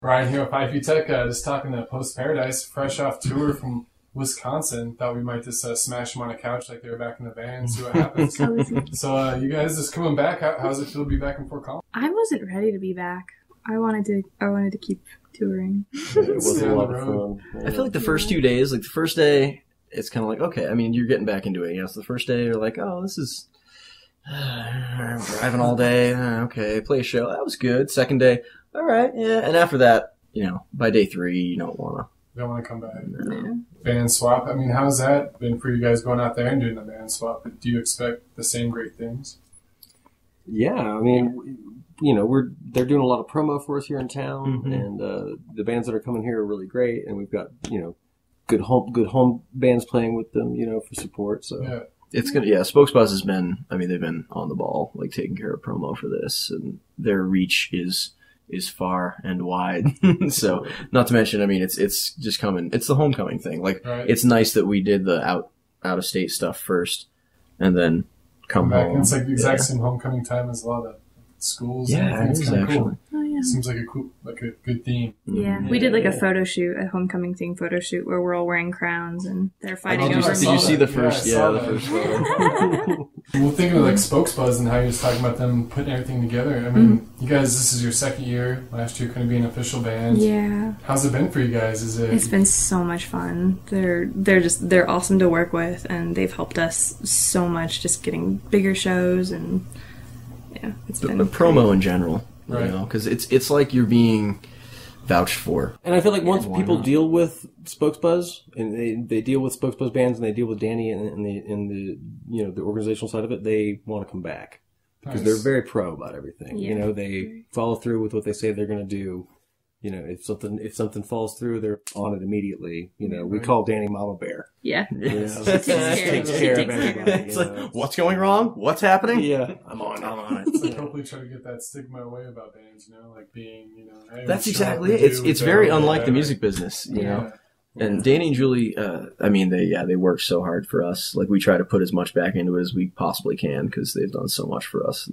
Ryan here with Hyphytek, just talking to Post Paradise, fresh off tour from Wisconsin. Thought we might just smash them on a couch like they were back in the van and see what happens. So you guys just coming back. How's it feel to be back in Fort Collins? I wasn't ready to be back. I wanted to keep touring. It was a lot of fun. Yeah. I feel like the first 2 days, like the first day, it's kind of like, okay, I mean, you're getting back into it. You know, so the first day, you're like, oh, this is driving all day. Okay, play a show. That was good. Second day, all right, yeah. And after that, you know, by day 3, you don't want to come back. No. Band swap. I mean, how's that been for you guys going out there and doing the band swap? Do you expect the same great things? Yeah, I mean, you know, they're doing a lot of promo for us here in town, and the bands that are coming here are really great, and we've got, you know, good home bands playing with them, you know, for support. So yeah. It's gonna, Spokesbuzz has been, I mean, they've been on the ball, like taking care of promo for this, and their reach is far and wide. So, not to mention, I mean, it's just coming. It's the homecoming thing. Like, It's nice that we did the out of state stuff first, and then come back. home. It's like the exact same homecoming time as a lot of schools. Yeah, it's kind of cool. Oh, yeah. Seems like a good theme. Yeah, we did like a photo shoot, a homecoming theme photo shoot where we're all wearing crowns and they're fighting over. Did you see the first? Yeah, the first photo. Well, thinking of like Spokesbuzz and how you was talking about them putting everything together. I mean, you guys, this is your second year. Last year couldn't be an official band. Yeah. How's it been for you guys? It's been so much fun. They're awesome to work with, and they've helped us so much, just getting bigger shows and it's been the promo in general. Right. You know, because it's like you're being vouched for. And I feel like once people deal with Spokesbuzz, and they deal with Spokesbuzz bands, and they deal with Danny and the you know, the organizational side of it, they want to come back because they're very pro about everything. Yeah. You know, they follow through with what they say they're going to do. You know, if something falls through, they're on it immediately. You know, we call Danny Mama Bear. Yeah. You know, takes care of everybody. It's like, what's going wrong? What's happening? Yeah, I'm on it. It's like hopefully try to get that stigma away about bands, you know, like being, you know, hey, that's exactly it. It's very unlike the music business, you know. And Danny and Julie, I mean, they work so hard for us. Like, we try to put as much back into it as we possibly can because they've done so much for us.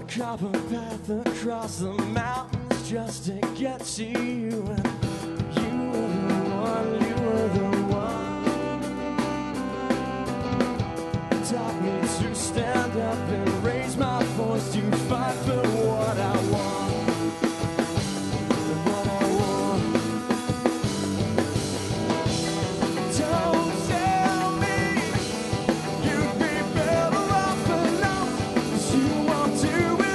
Carve a path across the mountains just to get to you. And you were the one. Taught me to stand up and raise my voice to fight for what I want. What I want. Don't tell me you'd be better off alone, 'cause you won't do it.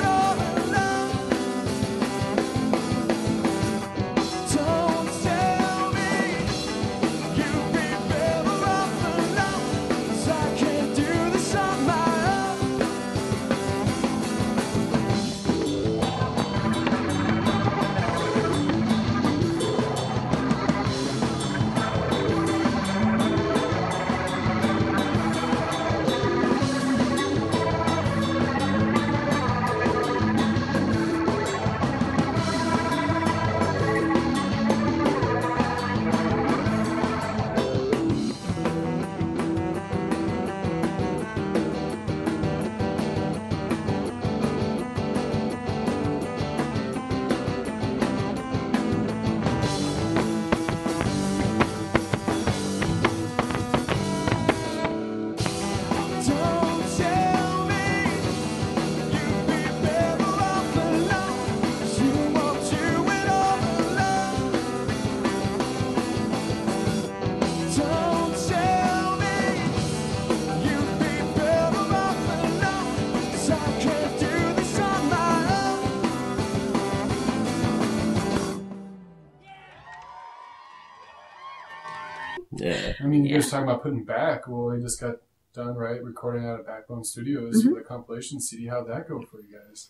Yeah. I mean, you guys talking about putting back. Well, we just got done, right, recording out at Backbone Studios for the compilation CD. How'd that go for you guys?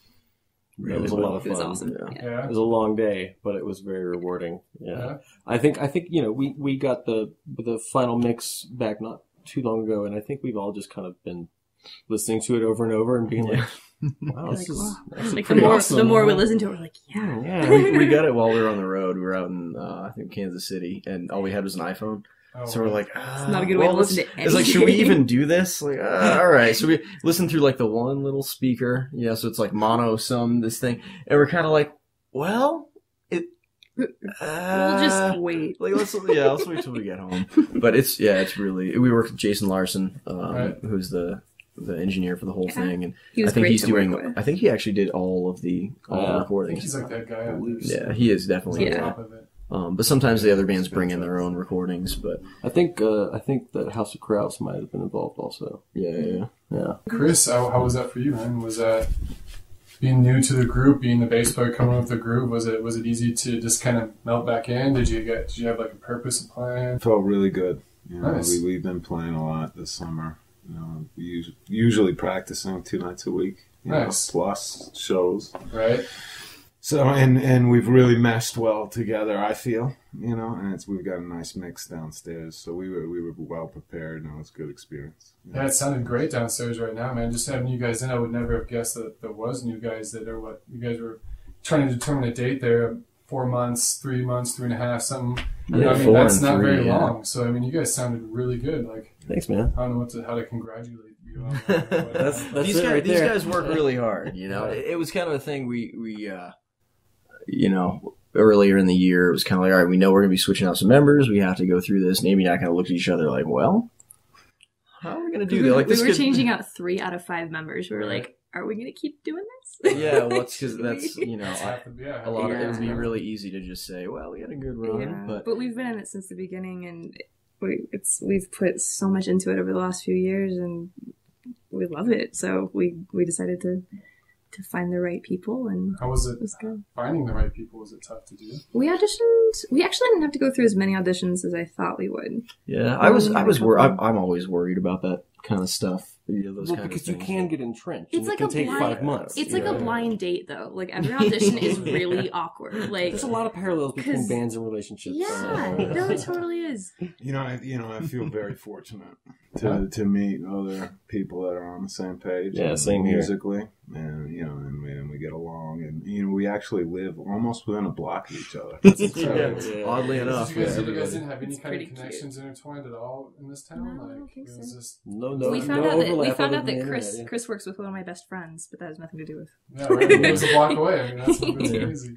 It was a lot of fun. It was awesome. Yeah. It was a long day, but it was very rewarding. Yeah. I think we got the final mix back not too long ago, and I think we've all just kind of been listening to it over and over and being like, wow, this is like pretty awesome. The more we listen to it, we're like, yeah. We got it while we were on the road. We were out in I think Kansas City, and all we had was an iPhone. Oh, So we're like, it's not a good way to listen to anything. It's like, should we even do this? Like, all right. So we listen through like the one little speaker, so it's like mono this thing, and we're kind of like, well, we'll just wait. Like, let's wait till we get home. But it's really. We work with Jason Larson, who's the engineer for the whole thing, and he was I think great he's to doing. work with. I think he actually did all the recordings. He's like that guy out there. Yeah, he is definitely. On top of it. But sometimes the other bands bring in their own recordings. But I think that House of Krauts might have been involved also. Yeah. Chris, how was that for you, man? Was that being new to the group, being the bass player, coming up with the groove? Was it easy to just kind of melt back in? Did you have like a purpose, a plan? It felt really good. Nice. We've been playing a lot this summer. We usually practicing 2 nights a week. Nice. Plus shows. Right. So and we've really meshed well together, I feel, and we've got a nice mix downstairs. So we were well prepared, and it was a good experience. Yeah, it sounded great downstairs right now, man. Just having you guys in, I would never have guessed that there was new guys that are what you guys were trying to determine a date there. 4 months, 3 months, 3.5, something. Yeah, that's not 3, very long. So you guys sounded really good. Like, thanks, man. I don't know how to congratulate you on That's these it guys, right these there. guys work really hard. It was kind of a thing we earlier in the year, it was kind of like, all right, we know we're going to be switching out some members. We have to go through this. And Amy and I kind of looked at each other like, well, how are we going to do that? Like, we were changing out 3 out of 5 members. We were like, are we going to keep doing this? Yeah, well, it's because that's, a a lot of it would be really easy to just say, well, we had a good run. But we've been in it since the beginning, and we've put so much into it over the last few years, and we love it. So we decided to find the right people, and how was it? It was good. Finding the right people, was it tough to do? We auditioned. We actually didn't have to go through as many auditions as I thought we would. Yeah, I was worried. I'm always worried about that kind of stuff. Because you can get entrenched. It's and it can take 5 months. It's like a blind date, though. Like, every audition is really awkward. Like, there's a lot of parallels between bands and relationships. Yeah, no, it totally is. I feel very fortunate to meet other people that are on the same page. Yeah, same musically, and and we get along, and we actually live almost within a block of each other. Oddly enough, you guys didn't have any kind of connections intertwined at all in this town. No, I don't think it was so. just We found out that Chris Chris works with one of my best friends, but that has nothing to do with. Yeah, right. It was a block away. I mean, that's crazy.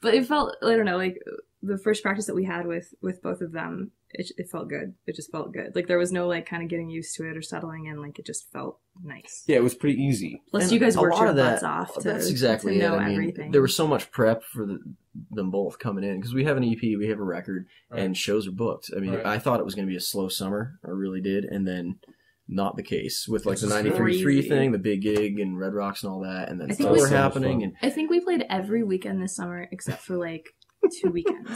But it felt, I don't know, like the first practice that we had with both of them, it felt good. It just felt good. Like, there was no like kind of getting used to it or settling in. Like, it just felt nice. Yeah, it was pretty easy. Plus, And you guys a worked lot your of that- butts off to, That's exactly to know it. I mean, everything. there was so much prep for them both coming in because we have an EP, we have a record, Right. and shows are booked. I mean, Right. I thought it was going to be a slow summer. I really did, and then not the case with like It's the just 93.3 crazy. thing, the big gig and Red Rocks and all that, and then I think tour it was so much happening, fun. and I think we played every weekend this summer except for like 2 weekends.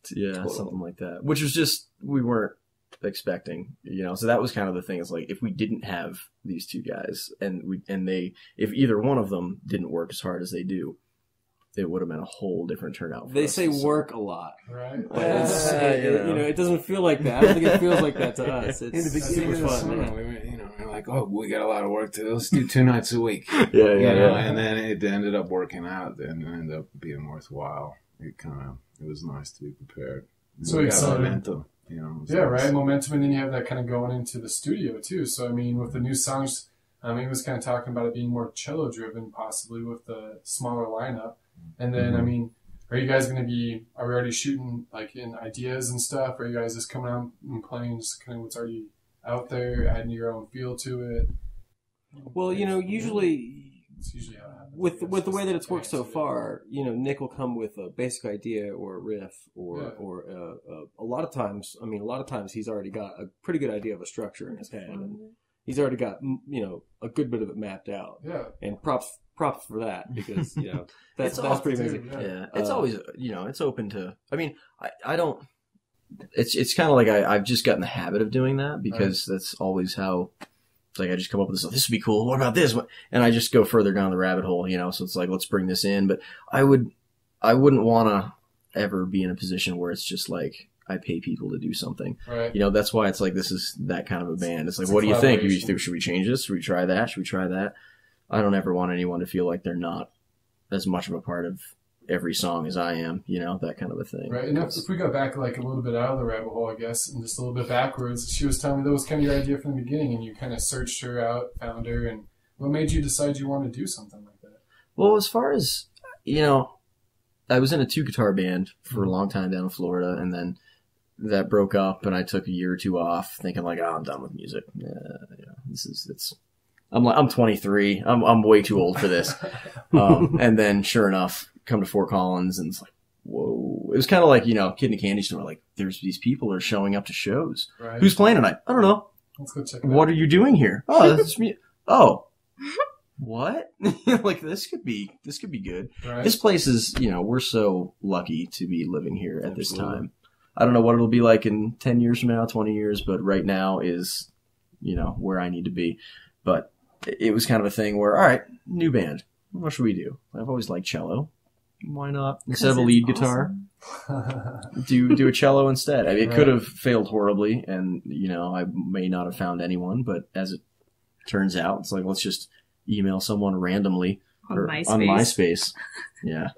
something like that, which was just we weren't expecting, So that was kind of the thing. It's like if we didn't have these two guys, if either one of them didn't work as hard as they do, it would have been a whole different turnout. They say work a lot. Right. It doesn't feel like that. I don't think it feels like that to us. In the It's beginning super of the fun, summer, man. we were like, oh, we got a lot of work to do. Let's do 2 nights a week. Yeah. And then it ended up working out, and it ended up being worthwhile. It was nice to be prepared. So we got excited. momentum. It was Yeah, nice. right. Momentum, and then you have that kind of going into the studio too. So I mean, with the new songs, he was kind of talking about it being more cello driven, possibly with the smaller lineup. And then I mean, are you guys going to be? Are we already shooting like in ideas and stuff? Or are you guys just coming out and playing just kind of what's already out there, adding your own feel to it? Well, usually It's usually how it happens. with the way that it's worked so far, Nick will come with a basic idea or a riff or a lot of times. I mean, a lot of times he's already got a pretty good idea of a structure in his head, and he's already got a good bit of it mapped out. Yeah. And props for that because that's It's pretty awesome, amazing. too, Yeah, it's always it's open to. I mean, I don't. it's kind of like I've just gotten the habit of doing that because that's always how. It's like I just come up with this. This would be cool. What about this? And I just go further down the rabbit hole, you know. So it's like let's bring this in. But I wouldn't want to ever be in a position where it's just like I pay people to do something. Right. You know, that's why it's like this is that kind of a band. It's like, what do you think? Should we change this? Should we try that? Should we try that? I don't ever want anyone to feel like they're not as much of a part of every song as I am, you know, that kind of a thing. Right. And if we go back like a little bit out of the rabbit hole, I guess, and just a little bit backwards, she was telling me that was kind of your idea from the beginning, and you kind of searched her out, found her, and what made you decide you want to do something like that? Well, as far as, you know, I was in a 2-guitar band for a long time down in Florida, and then that broke up, and I took a year or two off, thinking like, I'm done with music. I'm 23. I'm way too old for this. And then, sure enough, come to Fort Collins, and it's like, whoa. It was kind of like, you know, Kid in a Candy Store. Like, there's these people are showing up to shows. Right. Who's playing tonight? I don't know. Let's go check it out. What are you doing here? Oh, this is me. Oh, what? Like, this could be good. Right. This place is, you know, we're so lucky to be living here at this time. I don't know what it'll be like in 10 years from now, 20 years, but right now is, you know, where I need to be. But it was kind of a thing where, all right, new band. What should we do? I've always liked cello. Why not? Instead of a lead guitar, do a cello instead. I mean, it could have failed horribly, and, you know, I may not have found anyone, but as it turns out, it's like, let's just email someone randomly on on MySpace. Yeah.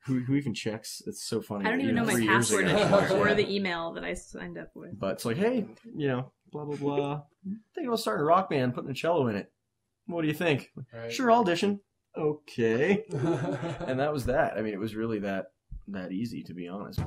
Who even checks? It's so funny. I don't even know my password anymore or the email that I signed up with. But it's like, hey, you know, blah, blah, blah. Thinking about starting a rock band, putting a cello in it. What do you think? Right. Sure, I'll audition. Okay. And that was that. I mean, it was really that easy, to be honest.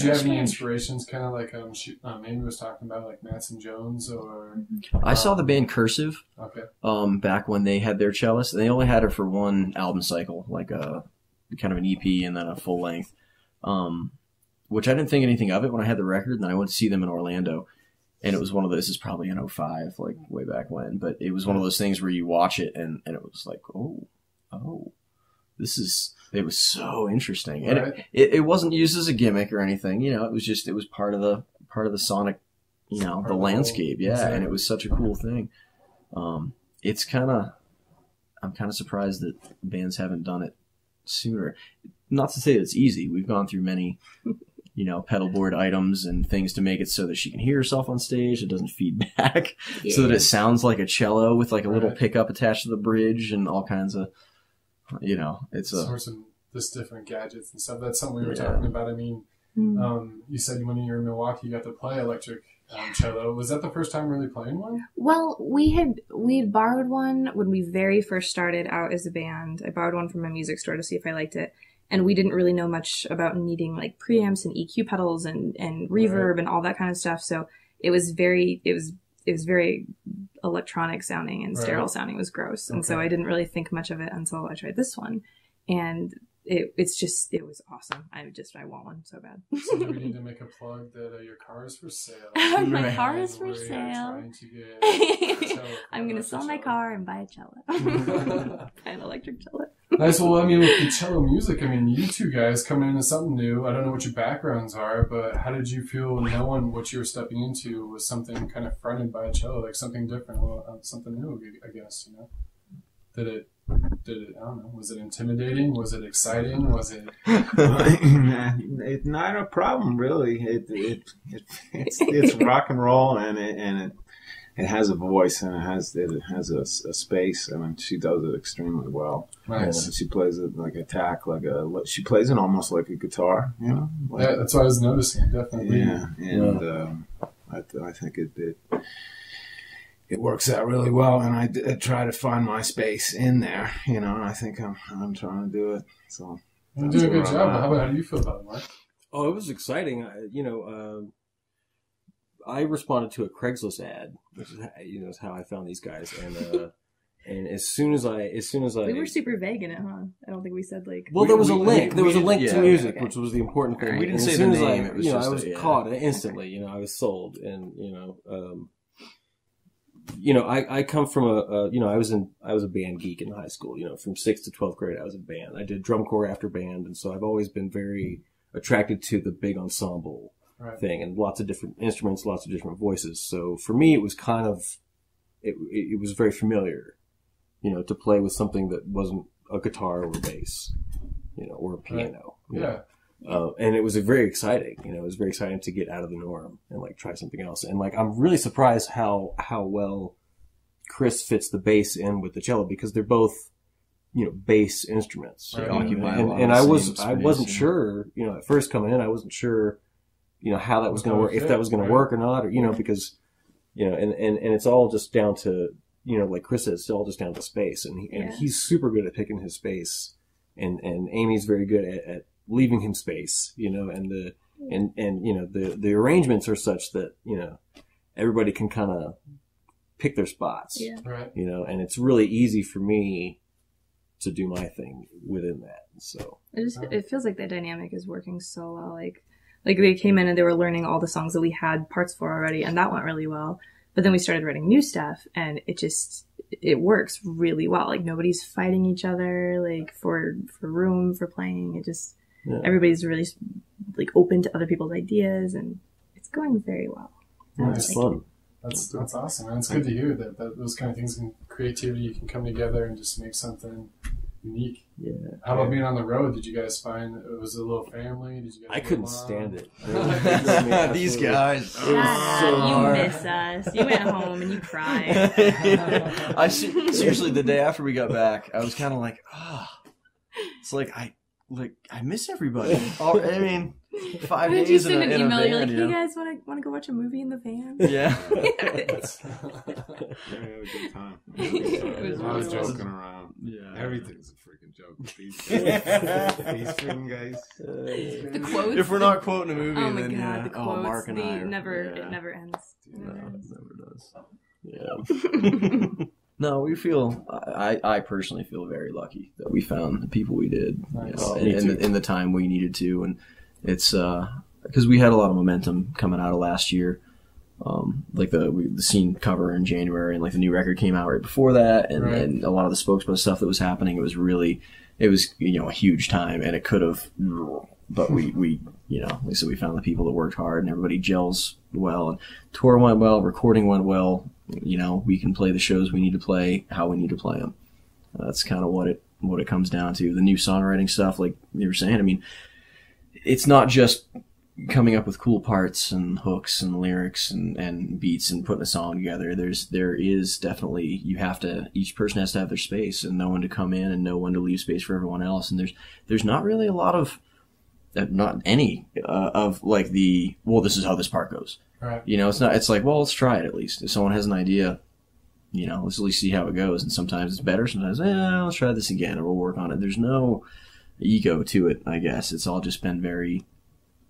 you have any inspirations, kind of like Amy was talking about, like Madsen Jones or? I saw the band Cursive. Okay. Back when they had their cellist, they only had her for one album cycle, like a kind of an EP and then a full length. Which I didn't think anything of it when I had the record, and then I went to see them in Orlando. And it was one of those, this is probably in 2005, like way back when, but it was one of those things where you watch it and it was like, oh, it was so interesting. Right. And it wasn't used as a gimmick or anything, you know, it was part of the sonic, you know, the landscape. Yeah. Exactly. And it was such a cool thing. I'm kind of surprised that bands haven't done it sooner. Not to say that it's easy. We've gone through many, you know, pedal board items and things to make it so that she can hear herself on stage. It doesn't feed back so that it sounds like a cello with like a little pickup attached to the bridge and all kinds of, you know, it's just different gadgets and stuff. That's something we were talking about. I mean, you said when you were in Milwaukee, you got to play electric cello. Was that the first time really playing one? Well, we had borrowed one when we very first started out as a band. I borrowed one from a music store to see if I liked it. And we didn't really know much about needing like preamps and EQ pedals and reverb and all that kind of stuff. So it was very electronic sounding and sterile sounding. It was gross. And so I didn't really think much of it until I tried this one. And it was awesome. I want one so bad. So do we need to make a plug that your car is for sale? My car is for sale. I'm going to sell my car and buy a cello. Buy an electric cello. Nice. Well, I mean, with the cello music, I mean, you two guys coming into something new. I don't know what your backgrounds are, but how did you feel knowing what you were stepping into was something kind of fronted by a cello, like something different, something new, I guess, you know? Did it, I don't know, was it intimidating? Was it exciting? Was it? It's not a problem, really. It's rock and roll, and it has a voice, and it has a space. I mean, she does it extremely well. Nice. And she plays it like she plays it almost like a guitar, you know? Like, yeah, that's what I was noticing, definitely. Yeah, and I think it works out really well, and I try to find my space in there, you know, and I think I'm trying to do it. So you're doing a good job. How do you feel about it, Mark? Oh, it was exciting. I responded to a Craigslist ad, which is how I found these guys, and as soon as I we were super vague in it, huh? I don't think we said like. Well, there was a link. There was a link to music, which was the important thing. Right. We didn't and say as the soon name. as It was just I was caught instantly. You know, I was sold, and I come from I was a band geek in high school. You know, from 6th to 12th grade, I was in band. I did drum corps after band, and so I've always been very attracted to the big ensemble thing, and lots of different instruments, lots of different voices. So for me, it was kind of, it was very familiar, you know, to play with something that wasn't a guitar or a bass, you know, or a piano. Right. Yeah. And it was very exciting, you know, it was very exciting to get out of the norm and like try something else. And like, I'm really surprised how well Chris fits the bass in with the cello, because they're both, you know, bass instruments. Right. And I wasn't sure, you know, at first coming in, I wasn't sure, you know, how that was going to work, if that was going to work or not, or, you know, because, you know, and it's all just down to, you know, like Chris said, it's all just down to space. And he's super good at picking his space. And Amy's very good at leaving him space, you know, and you know, the arrangements are such that, you know, everybody can kind of pick their spots, you know, and it's really easy for me to do my thing within that. So it feels like the dynamic is working so well. Like they came in and they were learning all the songs that we had parts for already, and that went really well. But then we started writing new stuff, and it works really well. Like nobody's fighting each other, like for room, for playing. Everybody's really like open to other people's ideas, and it's going very well. Nice. Fun. That's awesome, man. It's good to hear that those kind of things and creativity can come together and just make something unique. Yeah. How about being on the road? Did you guys find it was a little family? Did you guys? I couldn't stand it. These guys. You miss us. You went home and you cried. Seriously, the day after we got back, I was kind of like, it's like like I miss everybody. I mean, 5 Why did you days send in an a email? van, You're like, you hey know? guys, want to go watch a movie in the van? Yeah. We had a good time. It was I was really joking around. Yeah. Everything's a freaking joke. These freaking guys. The quotes. If we're not quoting a movie, Oh my then god, yeah. the quotes. Mark and I It are, never yeah. it never ends. It No, never it ends. never does. Yeah. No, we feel. I personally feel very lucky that we found the people we did, Nice. in the time we needed to, and it's because we had a lot of momentum coming out of last year. Like the scene cover in January, and like the new record came out right before that, and, Right. and a lot of the spokesman stuff that was happening. It was a huge time, and it could have, but we like I said, we found the people that worked hard, and everybody gels well, and tour went well, recording went well. We can play the shows we need to play, how we need to play them. That's kind of what it comes down to. The new songwriting stuff, like you were saying, I mean, it's not just coming up with cool parts and hooks and lyrics and beats and putting a song together. There is definitely, each person has to have their space and know when to come in and know when to leave space for everyone else. And there's not really a lot of, not any of like this is how this part goes. Right. It's like, well, let's try it at least. If someone has an idea, let's at least see how it goes. And sometimes it's better. Sometimes, let's try this again, or we'll work on it. There's no ego to it, I guess. It's all just been very,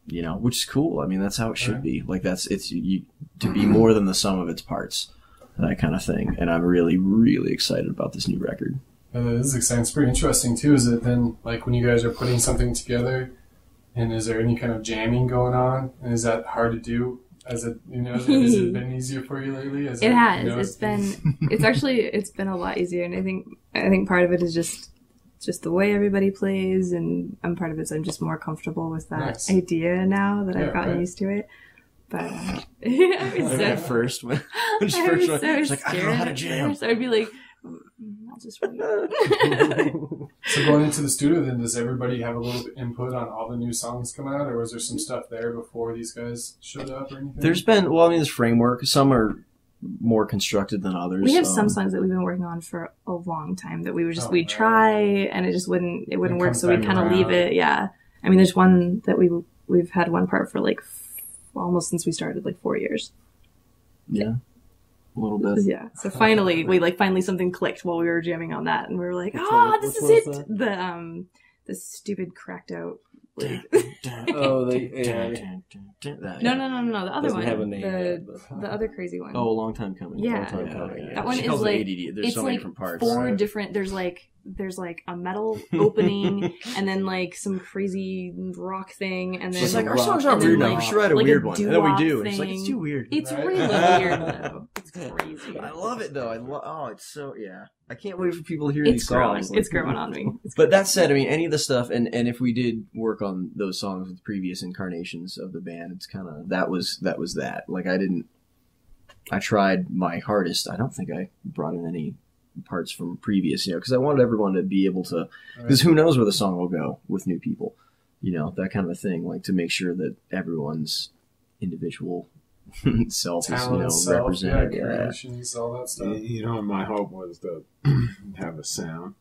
which is cool. I mean, that's how it should be. Like to be more than the sum of its parts, that kind of thing. And I'm really, really excited about this new record. And it is exciting. It's pretty interesting too. Is it then like when you guys are putting something together, and is there any kind of jamming going on? And is that hard to do? Has it been easier for you lately? It has. It's been a lot easier, and I think part of it is just the way everybody plays, and part of it is I'm just more comfortable with that idea now that I've gotten used to it. But At first, when she's like, I don't know how to jam. So I'd be like, I'll just wait. So going into the studio, then does everybody have a little bit input on all the new songs come out, or was there some stuff there before these guys showed up or anything? There's framework. Some are more constructed than others. We have some songs that we've been working on for a long time that we'd try and it wouldn't work, so we'd kind of leave it. Yeah, I mean, there's one that we've had one part for like almost since we started, like 4 years. Yeah. A little bit. Yeah. So finally something clicked while we were jamming on that, and we were like, this is it. The stupid cracked out. Like, Oh, no. The other Doesn't one. have a name yet, The other crazy one. Oh, a long time coming. Yeah. Long time coming. That one She is calls it like ADD. There's it's so many like different parts. four different. There's like a metal opening, and then like some crazy rock thing, and then It's like, our songs aren't and then, weird like, enough. We should write a like weird one. And then we doo-wop do. And it's like, thing. it's too weird. It's Right. really weird though. It's crazy. I love it though. It's so, yeah. I can't wait for people to hear It's these growing. songs. It's growing on me. But that said, I mean, any of the stuff, and if we did work on those songs with previous incarnations of the band, it's kind of, that was that. Like, I tried my hardest. I don't think I brought in any parts from previous, because I wanted everyone to be able to, because who knows where the song will go with new people, that kind of a thing, like to make sure that everyone's individual self is, represented. Creations, all that stuff. My hope was to have a sound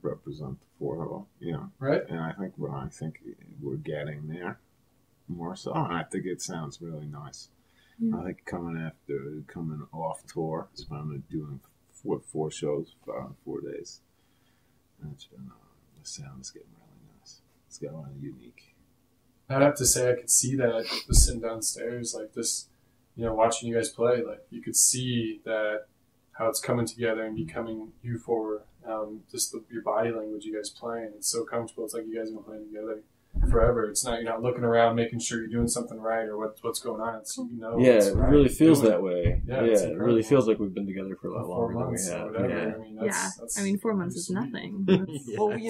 represent the four, Right. And I think we're getting there more so. I think it sounds really nice. Yeah. I think coming off tour, so I'm doing 4 shows, 4 days. And it's been the sound is getting really nice. It's got a lot of unique. I'd have to say I could see that just sitting downstairs, like this, watching you guys play. Like you could see that how it's coming together and becoming you four. Just your body language, you guys playing. It's so comfortable. It's like you guys have been playing together forever. It's not, you're not looking around making sure you're doing something right or what's going on. It's it really feels that way. Yeah, it really feels like we've been together for a lot longer than we have. Whatever. I mean, that's 4 months is nothing. Well, and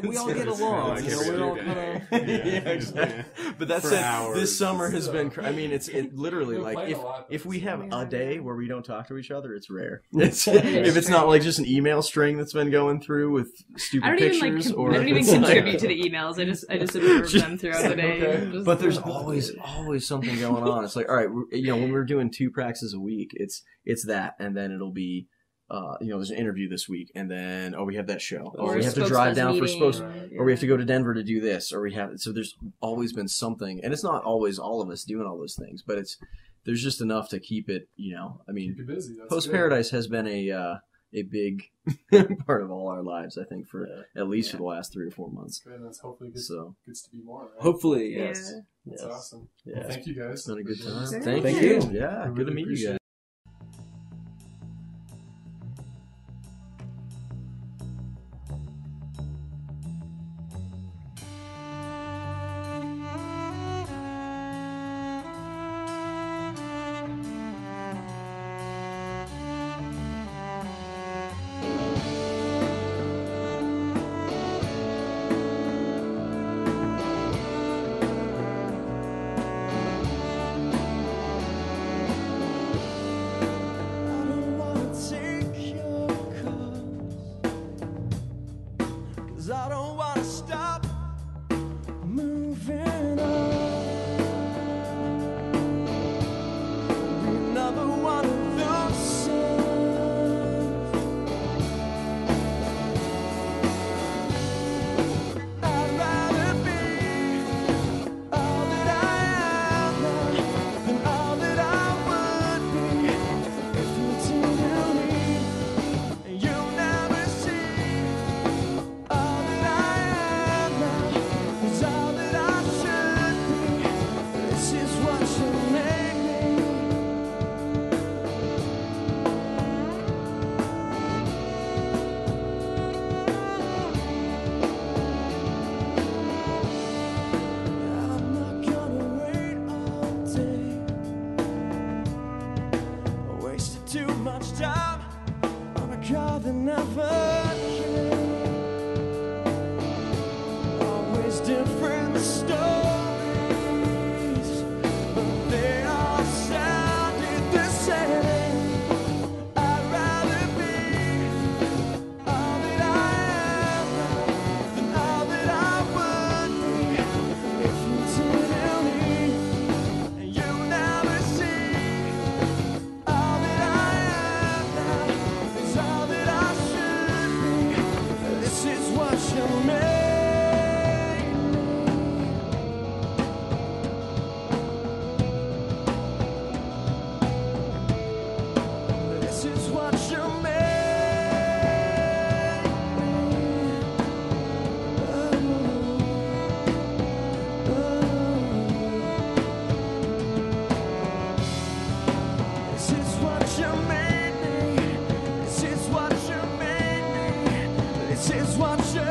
we all get along. We're all kind of. Exactly. But that said, this summer has been. I mean, it literally like if we have a day where we don't talk to each other, it's rare. If it's not like just an email string that's been going through with stupid pictures, I don't even contribute to the emails. I just observe them throughout the day. Okay. But there's always something going on. It's like, all right, when we're doing 2 practices a week, it's that, and then it'll be there's an interview this week, and then we have that show, Or we have to drive down for meeting. or we have to go to Denver to do this, or so there's always been something, and it's not always all of us doing all those things, but there's just enough to keep it, I mean, Keep you busy. Post Paradise has been a big part of all our lives, I think, for at least for the last 3 or 4 months. Good, and hopefully gets to be more. Right? Hopefully, Yeah. yes. That's Yes. awesome. Yeah. Well, thank you guys. It's been a good time. Sure. Thank Thank you. you. Yeah, good to meet you guys. I don't wanna take your calls, 'cause I don't wanna stop moving on. Be another one of those songs. I'd rather be all that I am now than all that I would be if you didn't leave. And you'll never see all that I am now is all that I should be. This is what you made me. I'm not gonna wait all day. I wasted too much time on a car that never came. Always different stories, but they all sounded the same. I'd rather be all that I am now than all that I would be if you didn't leave. And you never see all that I am now is all that I should be. This is what you made me. This is what you made me. This is what you made me. This is what you made me. This is what you